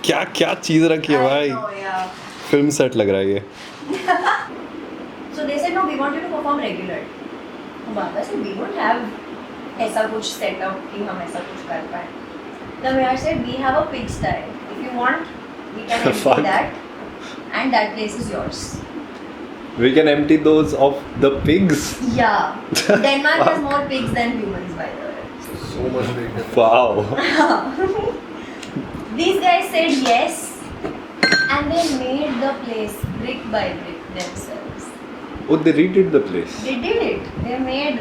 क्या क्या चीज रखी है भाई, फिल्म सेट लग रहा है ये। So they said no, we want you to perform regularly. तो बाबा से we don't have ऐसा कुछ setup कि हम ऐसा कुछ कर पाए. The mayor said we have a pigsty. If you want, we can empty Fuck. that, and that place is yours. We can empty those of the pigs. Yeah. Denmark has more pigs than humans, by the way. So much bacon. Wow. These guys said yes, and they made the place brick by brick themselves. Oh, they redid the place. They did it. They made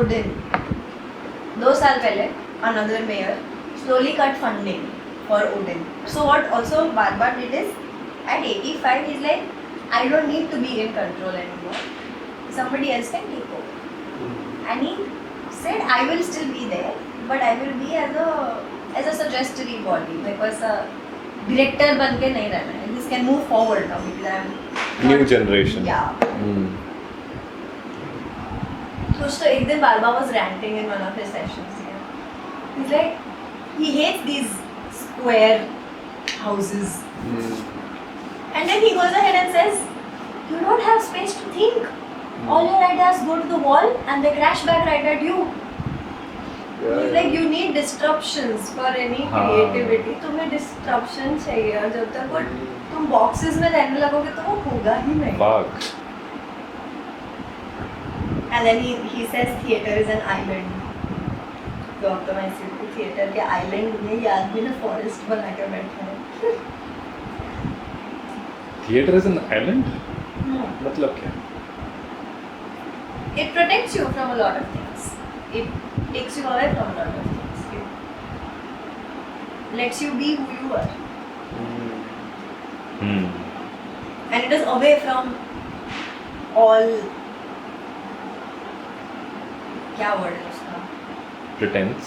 Odin. 2 साल पहले, another mayor slowly cut funding for Odin. So what also Barbar did is, at 85, he's like, I don't need to be in control anymore. Somebody else can take over. And he said, I will still be there, but I will be as a suggestory body, because director बन के नहीं रहना है. This can move forward now because I'm New generation. Yeah. Hmm. कुछ तो एक दिन Balba was ranting in one of his sessions. Yeah. He's like, he hates these square houses. And then he goes ahead and says, you don't have space to think. All your ideas go to the wall and they crash back right at you. He's like, you need disruptions for any creativity. तुम्हें disruption चाहिए, और जब तक वो तुम boxes में रहने लगोगे तो वो होगा ही नहीं. Fuck. And then he says theater is an island. Gautam ऐसे थिएटर के आइलैंड में ये आदमी ने फॉरेस्ट बना के बैठा है. Theater is an island? मतलब क्या? It protects you from a lot of things. It takes you away from a lot of things. It lets you be who you are. Hmm. And it is away from all, क्या word है उसका? Pretense.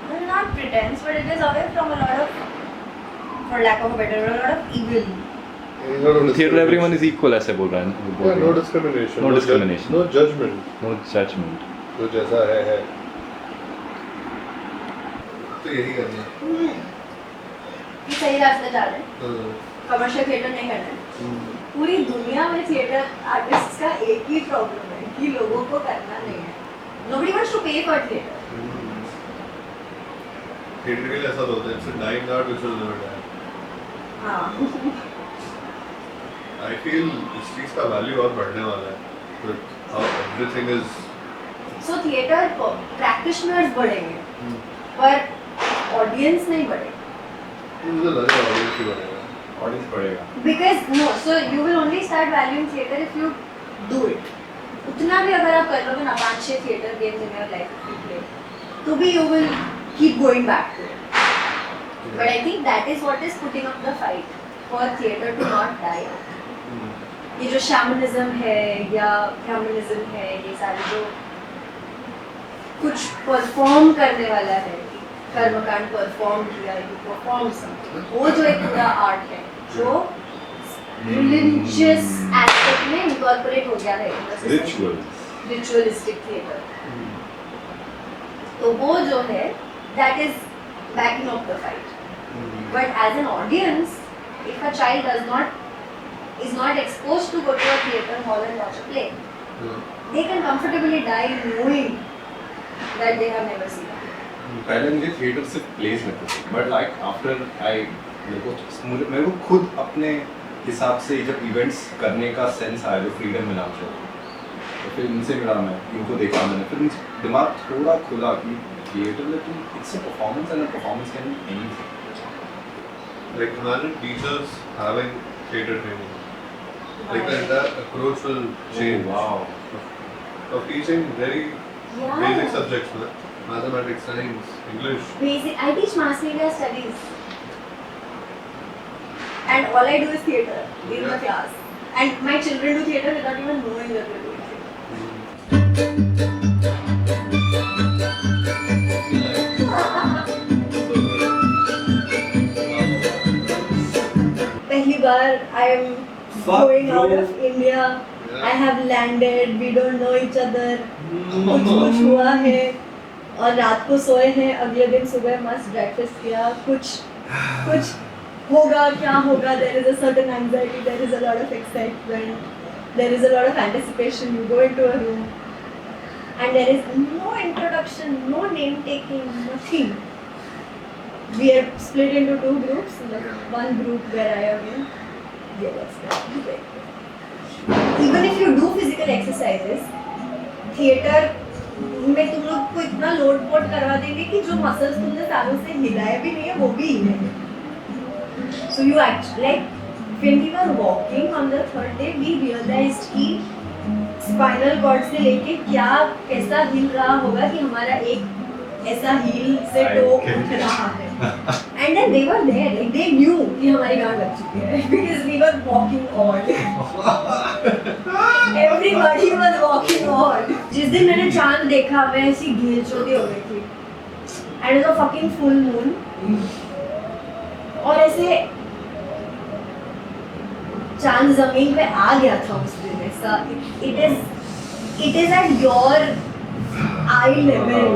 Well, not pretense, but it is away from a lot of, for lack of a better word, a lot of evil. Theater everyone is equal ऐसे बोल रहा है. Yeah, no discrimination. No discrimination. No judgment. No judgment. जो जैसा है. तो यही करना है. कि सही रास्ते जा रहे हैं. कमर्शियल थिएटर नहीं करना है. पूरी दुनिया में थिएटर आर्टिस्ट्स का एक ही प्रॉब्लम है कि लोगों को करना नहीं है. Nobody wants to pay for theater. Theatre के लिए ऐसा तो होता है. It's a dying art which will never die. हाँ. I feel इस चीज़ का वैल्यू और बढ़ने वाला है. But how everything is. So theater practitioners बढ़ेंगे, पर audience नहीं बढ़ेगा. मुझे लग रहा है ऑडियंस ही बढ़ेगा. Audience बढ़ेगा. Because no, so you will only start valuing theater if you do it. उतना भी अगर आप कर लोगे ना 5-6 theater games in your life if you play, तो भी you will keep going back to it. But I think that is what is putting up the fight for theater to not die out. ये जो shamanism है या brahmanism है, ये सारे जो कुछ परफॉर्म करने वाला है, कर्मकांड परफॉर्म किया, यू परफॉर्म समथिंग, वो जो एक पूरा आर्ट है जो रिलीजियस एस्पेक्ट में इनकॉर्पोरेट हो गया है. Ritualistic theatre. तो वो जो है that is backing off the fight. But as an audience, if a child is not exposed to go to a theater hall and watch a play, they can comfortably die knowing that they have never seen it. पहले मुझे theatre सिर्फ place लगते थे, but like after मेरे को खुद अपने हिसाब से जब इवेंट्स करने का सेंस आया, जो फ्रीडम मिला मुझे, तो फिर इनसे मिला, मैं इनको देखा मैंने, फिर मुझे दिमाग थोड़ा खुला कि theatre it's a performance and a performance can be anything. Like imagine teachers having theater training. Like the entire approach will change. Oh, wow. Of teaching very Yeah. basic subjects, man. Mathematics, science, English. Basic. I teach mass media studies, and all I do is theater in the class. And my children do theater without even knowing that they're doing theater. पहली बार I am going out of India. I have landed. We don't know each other. कुछ हुआ है और रात को सोए हैं, अगले दिन सुबह मस्त ब्रेकफास्ट किया, कुछ कुछ होगा क्या होगा, there is a certain anxiety, there is a lot of excitement, there is a lot of anticipation. You go into a room and there is no introduction, no name taking, nothing. We are split into 2 groups. Like one group where I am in, the other. Even if you do physical exercises, theater में तुम लोग को इतना load pot करवा देंगे कि जो muscles तुमने सालों से हिलाए भी नहीं है वो भी हिलेंगे. So you actually, like, when we were walking on the 3rd day, we realized कि spinal cord से लेके क्या कैसा हिल रहा होगा कि हमारा एक ऐसा हील से टो उठ रहा है. And then they were there, like they knew कि हमारी गांड लग चुकी है because we were walking on. Everybody was walking on. जिस दिन मैंने चांद देखा मैं ऐसी ढील चोटी हो गई थी. And it was a fucking full moon. और ऐसे चांद जमीन पे आ गया था उस दिन ऐसा. It is at your eye level.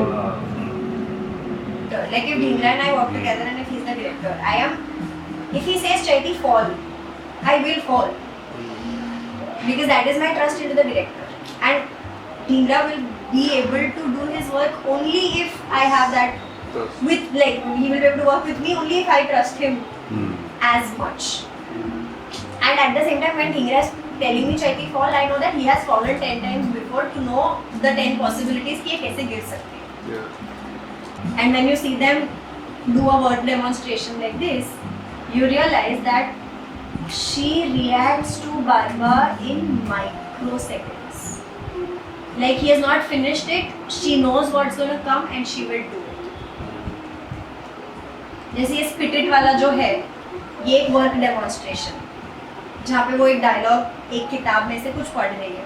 Like if Dhingra and I work together and if he's the director, if he says Chaiti fall, I will fall. Because that is my trust into the director. And Dhingra will be able to do his work only if I have that with, like, he will be able to work with me only if I trust him as much. And at the same time, when Dhingra is telling me Chaiti fall, I know that he has fallen 10 times before to know the 10 possibilities कि ये कैसे गिर सकते हैं. And when you see them do a word demonstration like this, you realize that she reacts to Barba in microseconds. Like he has not finished it, she knows what's going to come and she will do it. जैसे ये spit it वाला जो है, ये एक work demonstration जहाँ पे वो एक डायलॉग एक किताब में से कुछ पढ़ रही है,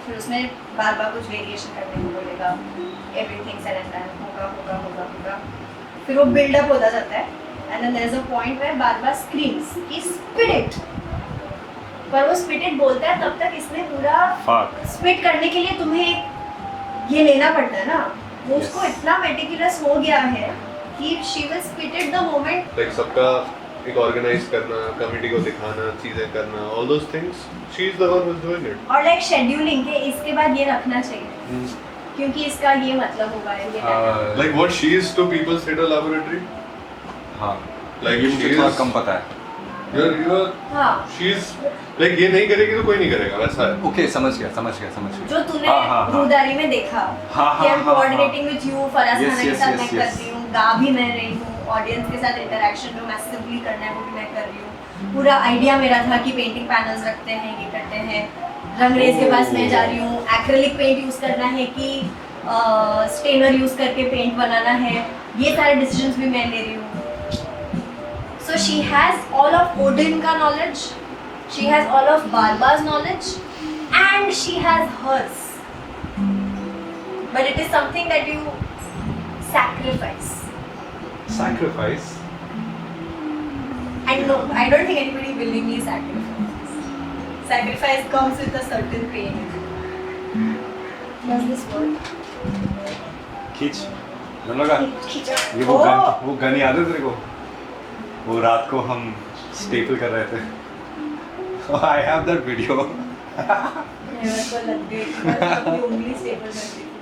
फिर उसमें बार बार कुछ वेरिएशन करने को बोलेगा, एवरीथिंग सेड एंड डन, होगा, फिर वो बिल्डअप होता जाता है and then there is a point where बार बार स्क्रीम्स कि स्पिट इट. पर वो स्पिट इट बोलता है तब तक इसमें पूरा स्पिट करने के लिए तुम्हें ये लेना पड़ता है ना. वो उसको इतना मेटिकुलस हो गया है कि she will spit it the moment. Like सबका एक ऑर्गेनाइज करना, कमिटी को दिखाना, चीजें करना, all those things she is the one who is doing it. और लाइक शेड्यूलिंग के इसके बाद ये रखना चाहिए क्योंकि इसका ये मतलब होगा ये like what she is to people's theatre laboratory. हाँ लाइक ये मुझे थोड़ा कम पता है. हाँ शी इज लाइक ये नहीं करेगी तो कोई नहीं करेगा वैसा है. ओके समझ गया. जो तूने रूदारी में देखा कि I'm coordinating with you, Faraz Khan के साथ मैं कर रही हूँ, गा भी मैं रही हूँ, ऑडियंस के साथ इंटरेक्शन जो मैसिवली करना है वो भी मैं कर रही हूँ. पूरा आइडिया मेरा था कि पेंटिंग पैनल्स रखते हैं, ये करते हैं, रंगरेज के पास मैं जा रही हूँ, एक्रेलिक पेंट यूज़ करना है कि स्टेनर यूज़ करके पेंट बनाना है, ये सारे डिसीजंस भी मैं ले रही हूँ. So she has all of Odin का knowledge, she has all of Barba's knowledge, and she has hers. But it is something that you sacrifice. Sacrifice? And no, I don't think anybody willingly sacrifices. Sacrifice comes with a certain pain. Does this work? खींच. डर लगा? खींचा. ये वो gun याद है तेरे को? वो रात को हम स्टेपल कर रहे थे. I have that video. मेरे को लग गई. मैं अपनी उंगली स्टेपल करती थी.